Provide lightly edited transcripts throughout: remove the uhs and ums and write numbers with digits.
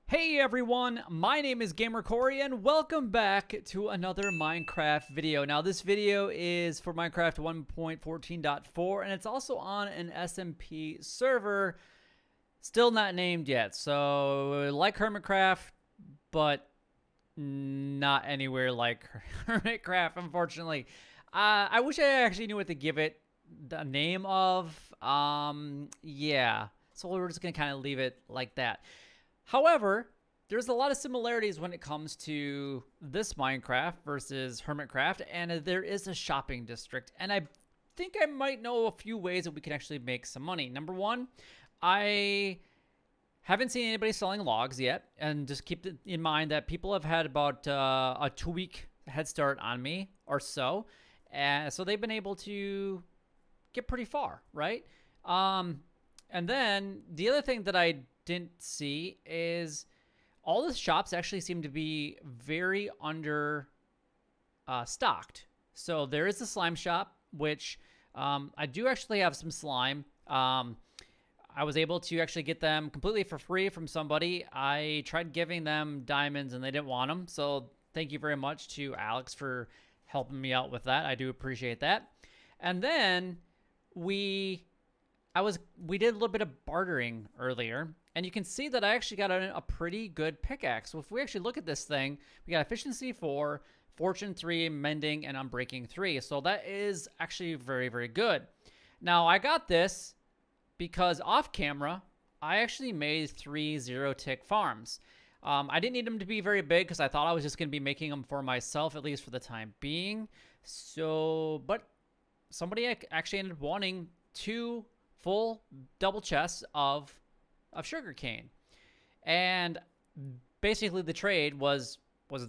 Hey everyone, my name is Gamer Corey and welcome back to another Minecraft video. Now this video is for Minecraft 1.14.4 and it's also on an SMP server, still not named yet. So like HermitCraft, but not anywhere like HermitCraft, unfortunately. I wish I actually knew what to give it the name of. Yeah, so we're just gonna kind of leave it like that. However, there's a lot of similarities when it comes to this Minecraft versus HermitCraft, and there is a shopping district. And I think I might know a few ways that we can actually make some money. Number one, I haven't seen anybody selling logs yet, and just keep in mind that people have had about a 2-week head start on me or so, and so they've been able to get pretty far, right? And then the other thing that I didn't see is all the shops actually seem to be very under stocked. So there is the slime shop, which I do actually have some slime. I was able to actually get them completely for free from somebody. I tried giving them diamonds and they didn't want them. So thank you very much to Alex for helping me out with that. I do appreciate that. And then we did a little bit of bartering earlier, and you can see that I actually got a pretty good pickaxe. So if we actually look at this thing, we got efficiency 4, fortune 3, mending, and unbreaking 3. So that is actually very, very good. Now I got this because off camera, I actually made 3 0-tick farms. I didn't need them to be very big because I thought I was just going to be making them for myself, at least for the time being. So, but somebody actually ended up wanting 2 full double chests of sugarcane, and basically the trade was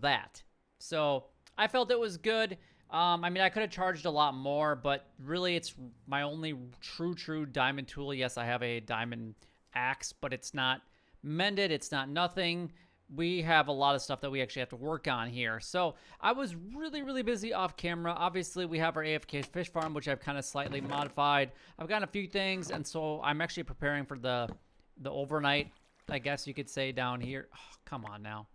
that. So I felt it was good. I mean, I could have charged a lot more, but really it's my only true diamond tool. Yes, I have a diamond axe, but it's not mended. It's not nothing. We have a lot of stuff that we actually have to work on here. So I was really busy off camera. Obviously, we have our AFK fish farm, which I've kind of slightly modified. I've got a few things, and so I'm actually preparing for the overnight, I guess you could say, down here. Oh, come on now.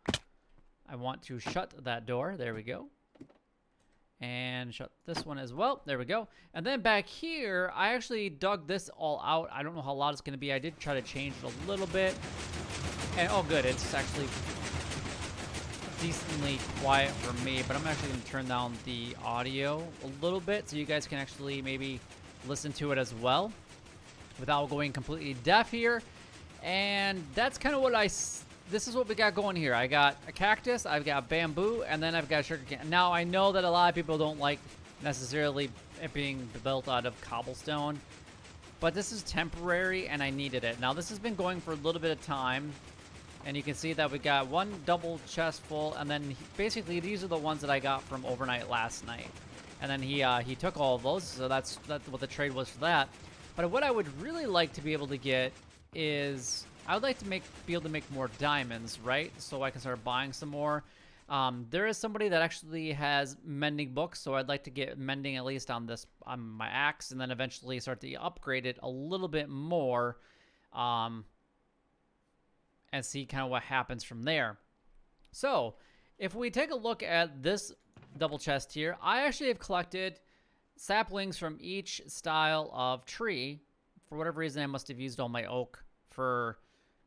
I want to shut that door. There we go. And shut this one as well. There we go. And then back here, I actually dug this all out. I don't know how loud it's going to be. I did try to change it a little bit. And oh good, it's actually decently quiet for me, but I'm actually going to turn down the audio a little bit so you guys can actually maybe listen to it as well without going completely deaf here. And that's kind of what this is what we got going here. I got a cactus, I've got bamboo, and then I've got sugarcane. Now I know that a lot of people don't like necessarily it being built out of cobblestone, but this is temporary and I needed it. Now this has been going for a little bit of time. And you can see that we got 1 double chest full, and then basically these are the ones that I got from overnight last night. And then he took all of those, so that's what the trade was for that. But what I would really like to be able to get is I would like to be able to make more diamonds, right? So I can start buying some more. There is somebody that actually has mending books, so I'd like to get mending at least on my axe, and then eventually start to upgrade it a little bit more. And see kind of what happens from there. So if we take a look at this double chest here, I actually have collected saplings from each style of tree. For whatever reason, I must have used all my oak for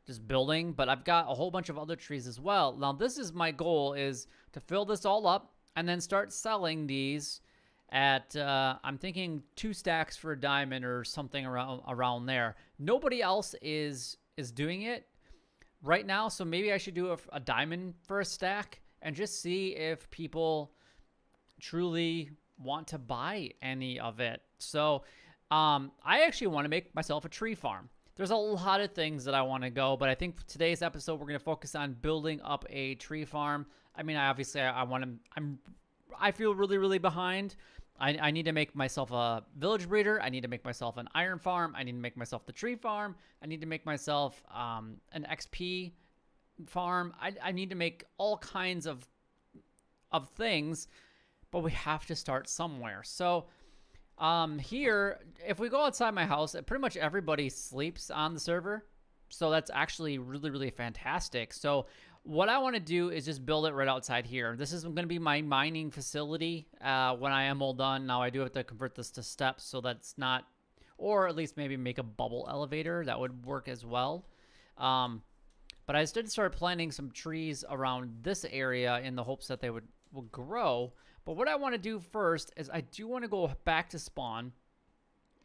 just building, but I've got a whole bunch of other trees as well. Now this is my goal, is to fill this all up and then start selling these at I'm thinking 2 stacks for a diamond or something around there. Nobody else is doing it right now, so maybe I should do a diamond for a stack and just see if people truly want to buy any of it. So I actually want to make myself a tree farm. There's a lot of things that I want to go, but I think for today's episode we're going to focus on building up a tree farm. I mean, I feel really behind. I need to make myself a village breeder. I need to make myself an iron farm. I need to make myself the tree farm. I need to make myself an XP farm. I need to make all kinds of things, but we have to start somewhere. So here, if we go outside my house, pretty much everybody sleeps on the server. So that's actually really, really fantastic. So what I want to do is just build it right outside here. This is going to be my mining facility when I am all done. Now I do have to convert this to steps, so that's not, or at least maybe make a bubble elevator. That would work as well. But I did start planting some trees around this area in the hopes that they will grow. But what I want to do first is I do want to go back to spawn,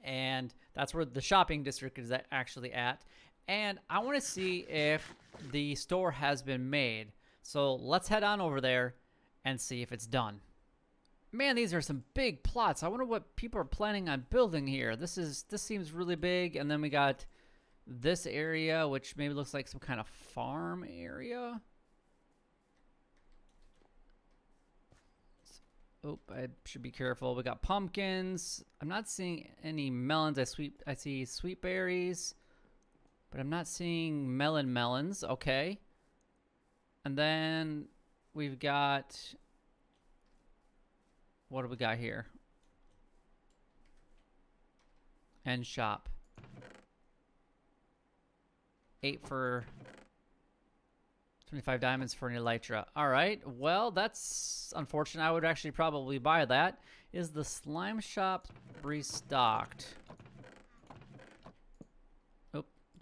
and that's where the shopping district is actually at. And I want to see if the store has been made. So let's head on over there and see if it's done. Man, these are some big plots. I wonder what people are planning on building here. This seems really big. And then we got this area, which maybe looks like some kind of farm area. Oh, I should be careful. We got pumpkins. I'm not seeing any melons. I see sweet berries. But I'm not seeing melons. Okay. And then we've got... What do we got here? End shop. 8 for 25 diamonds for an elytra. Alright. Well, that's unfortunate. I would actually probably buy that. Is the slime shop restocked?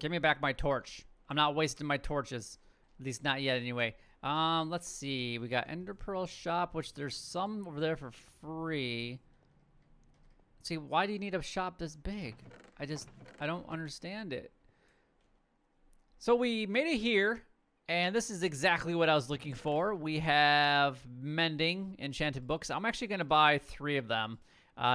Give me back my torch. I'm not wasting my torches. At least not yet anyway. Let's see. We got Ender Pearl shop, which there's some over there for free. See, why do you need a shop this big? I don't understand it. So we made it here, and this is exactly what I was looking for. We have mending enchanted books. I'm actually going to buy 3 of them,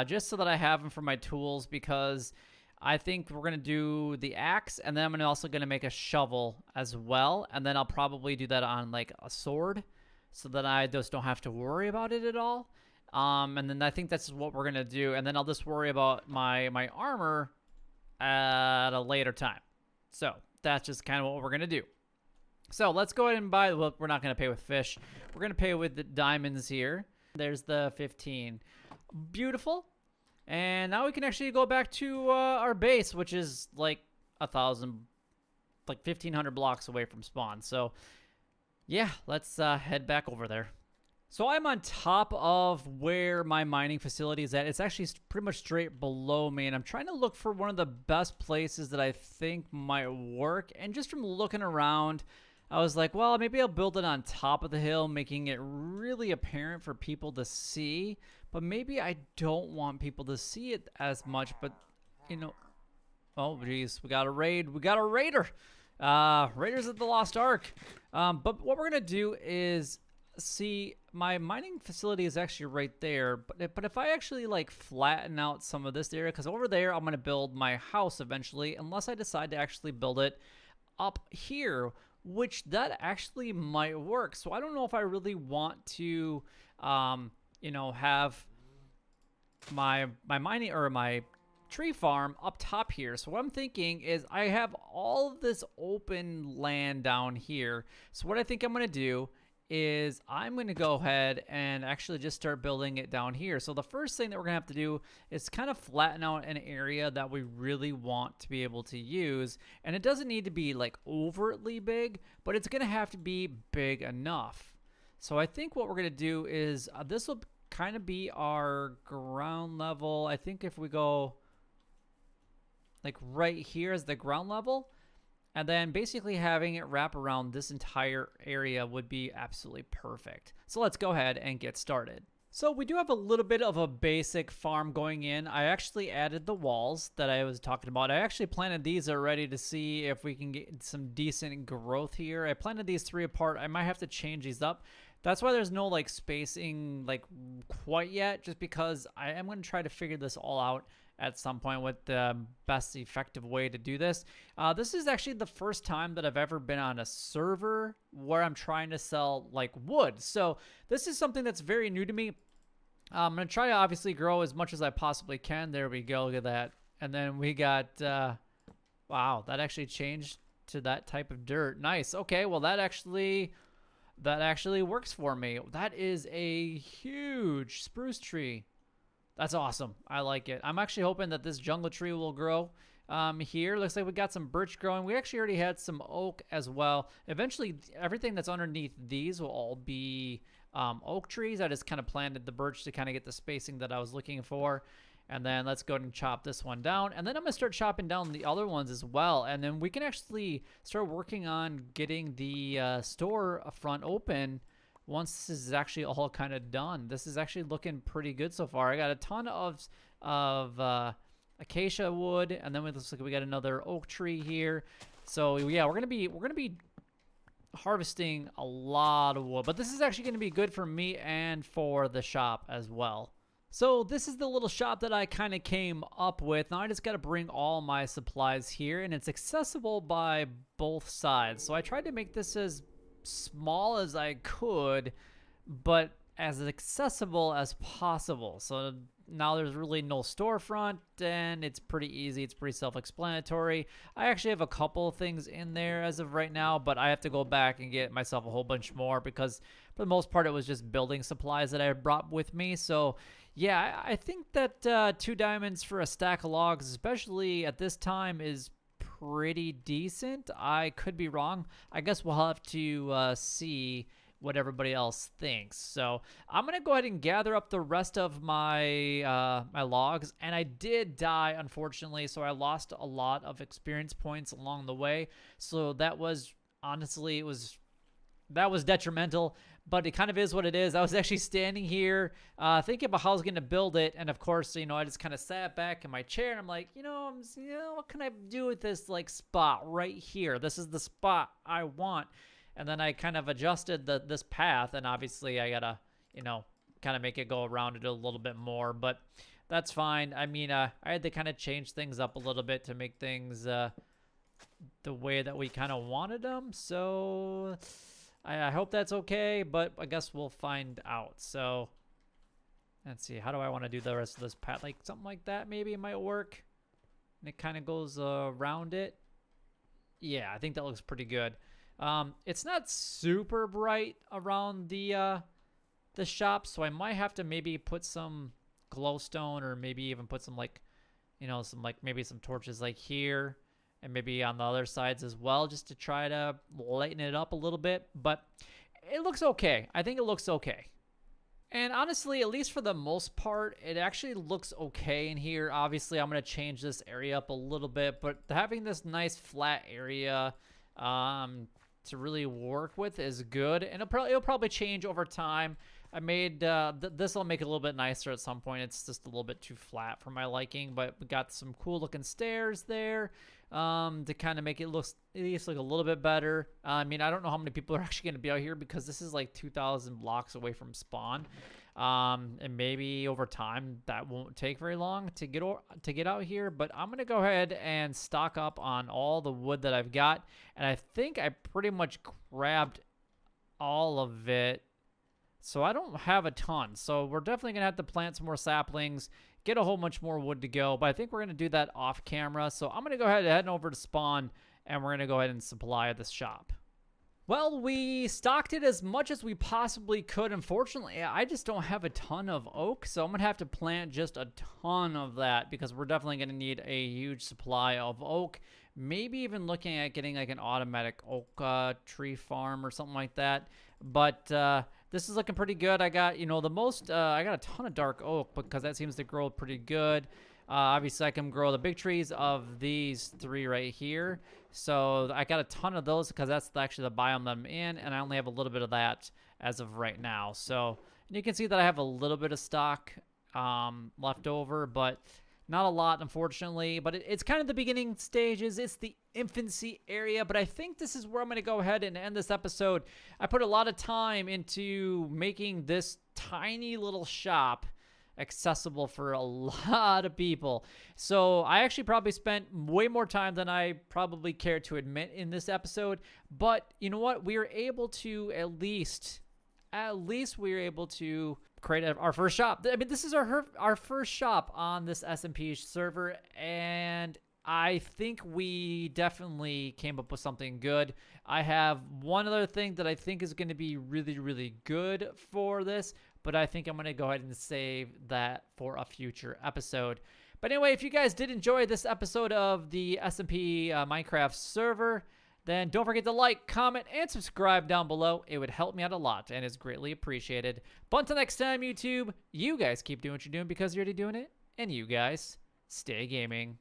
just so that I have them for my tools, because I think we're going to do the axe, and then I'm also going to make a shovel as well. And then I'll probably do that on like a sword so that I just don't have to worry about it at all. And then I think that's what we're going to do. And then I'll just worry about my armor at a later time. So that's just kind of what we're going to do. So let's go ahead and buy, well, we're not going to pay with fish. We're going to pay with the diamonds here. There's the 15. Beautiful. And now we can actually go back to our base, which is like 1,500 blocks away from spawn. So yeah, let's head back over there. So I'm on top of where my mining facility is at. It's actually pretty much straight below me, and I'm trying to look for one of the best places that I think might work. And just from looking around, I was like, well, maybe I'll build it on top of the hill, making it really apparent for people to see. But maybe I don't want people to see it as much. But, you know, oh, geez, we got a raid. We got a raider. Raiders of the Lost Ark. But what we're going to do is, see, my mining facility is actually right there. But if I actually, like, flatten out some of this area, because over there I'm going to build my house eventually, unless I decide to actually build it up here, which that actually might work. So I don't know if I really want to, you know, have my mining or my tree farm up top here. So what I'm thinking is I have all of this open land down here. So what I think I'm going to do is I'm going to go ahead and actually just start building it down here. So the first thing that we're going to have to do is kind of flatten out an area that we really want to be able to use. And it doesn't need to be like overtly big, but it's going to have to be big enough. So I think what we're going to do is this will kind of be our ground level. I think if we go like right here as the ground level, and then basically having it wrap around this entire area would be absolutely perfect. So let's go ahead and get started. So we do have a little bit of a basic farm going in. I actually added the walls that I was talking about. I actually planted these already to see if we can get some decent growth here. I planted these 3 apart. I might have to change these up. That's why there's no like spacing like quite yet, just because I am going to try to figure this all out at some point with the best effective way to do this. This is actually the first time that I've ever been on a server where I'm trying to sell like wood. So this is something that's very new to me. I'm going to try to obviously grow as much as I possibly can. There we go. Look at that. And then we got, wow, that actually changed to that type of dirt. Nice. Okay. Well, that actually works for me. That is a huge spruce tree. That's awesome. I like it. I'm actually hoping that this jungle tree will grow. here. Looks like we got some birch growing. We actually already had some oak as well. Eventually, everything that's underneath these will all be oak trees. I just kind of planted the birch to kind of get the spacing that I was looking for. And then let's go ahead and chop this one down. And then I'm going to start chopping down the other ones as well. And then we can actually start working on getting the store front open once this is actually all kind of done. This is actually looking pretty good so far. I got a ton of acacia wood, and then it looks like we got another oak tree here. So yeah, we're gonna be harvesting a lot of wood, but this is actually gonna be good for me and for the shop as well. So this is the little shop that I kind of came up with. Now I just got to bring all my supplies here, and it's accessible by both sides. So I tried to make this as small as I could, but as accessible as possible. So now there's really no storefront, and it's pretty easy. It's pretty self-explanatory. I actually have a couple things in there as of right now, but I have to go back and get myself a whole bunch more because for the most part it was just building supplies that I brought with me. So yeah, I think that 2 diamonds for a stack of logs, especially at this time, is pretty decent. I could be wrong. I guess we'll have to see what everybody else thinks. So I'm gonna go ahead and gather up the rest of my my logs, and I did die, unfortunately, so I lost a lot of experience points along the way. So that was honestly, that was detrimental, but it kind of is what it is. I was actually standing here thinking about how I was going to build it, and of course, I just kind of sat back in my chair, and I'm like, what can I do with this spot right here? This is the spot I want. And then I kind of adjusted this path, and obviously I gotta, kind of make it go around it a little bit more, but that's fine. I mean, I had to kind of change things up a little bit to make things the way that we kind of wanted them, so I hope that's okay, but I guess we'll find out. So let's see, how do I want to do the rest of this path? Like something like that, maybe it might work. And it kind of goes around it. Yeah, I think that looks pretty good. It's not super bright around the shop, so I might have to maybe put some glowstone, or maybe even put some maybe some torches like here, and maybe on the other sides as well, just to try to lighten it up a little bit. But it looks okay. I think it looks okay. And honestly, at least for the most part, it actually looks okay in here. Obviously, I'm going to change this area up a little bit, but having this nice flat area to really work with is good. And it'll probably change over time. I made this will make it a little bit nicer at some point. It's just a little bit too flat for my liking, but we got some cool looking stairs there to kind of make it look at least look a little bit better. I mean, I don't know how many people are actually going to be out here because this is like 2,000 blocks away from spawn, and maybe over time that won't take very long to get out here. But I'm gonna go ahead and stock up on all the wood that I've got, and I think I pretty much grabbed all of it. So I don't have a ton. So we're definitely going to have to plant some more saplings, get a whole bunch more wood to go. But I think we're going to do that off camera. So I'm going to go ahead and head over to spawn, and we're going to go ahead and supply this shop. Well, we stocked it as much as we possibly could. Unfortunately, I just don't have a ton of oak. So I'm going to have to plant just a ton of that because we're definitely going to need a huge supply of oak. Maybe even looking at getting like an automatic oak tree farm or something like that. But this is looking pretty good. I got, I got a ton of dark oak because that seems to grow pretty good. Obviously, I can grow the big trees of these 3 right here. So I got a ton of those because that's actually the biome that I'm in, and I only have a little bit of that as of right now. So you can see that I have a little bit of stock left over, but not a lot, unfortunately. But it's kind of the beginning stages. It's the infancy area, but I think this is where I'm going to go ahead and end this episode. I put a lot of time into making this tiny little shop accessible for a lot of people. So I actually probably spent way more time than I probably care to admit in this episode. But you know what? We were able to at least we were able to create our first shop. I mean, this is our first shop on this SMP server, and I think we definitely came up with something good. I have one other thing that I think is going to be really, really good for this, but I think I'm going to go ahead and save that for a future episode. But anyway, if you guys did enjoy this episode of the SMP Minecraft server, then don't forget to like, comment, and subscribe down below. It would help me out a lot and is greatly appreciated. But until next time, YouTube, you guys keep doing what you're doing because you're already doing it. And you guys, stay gaming.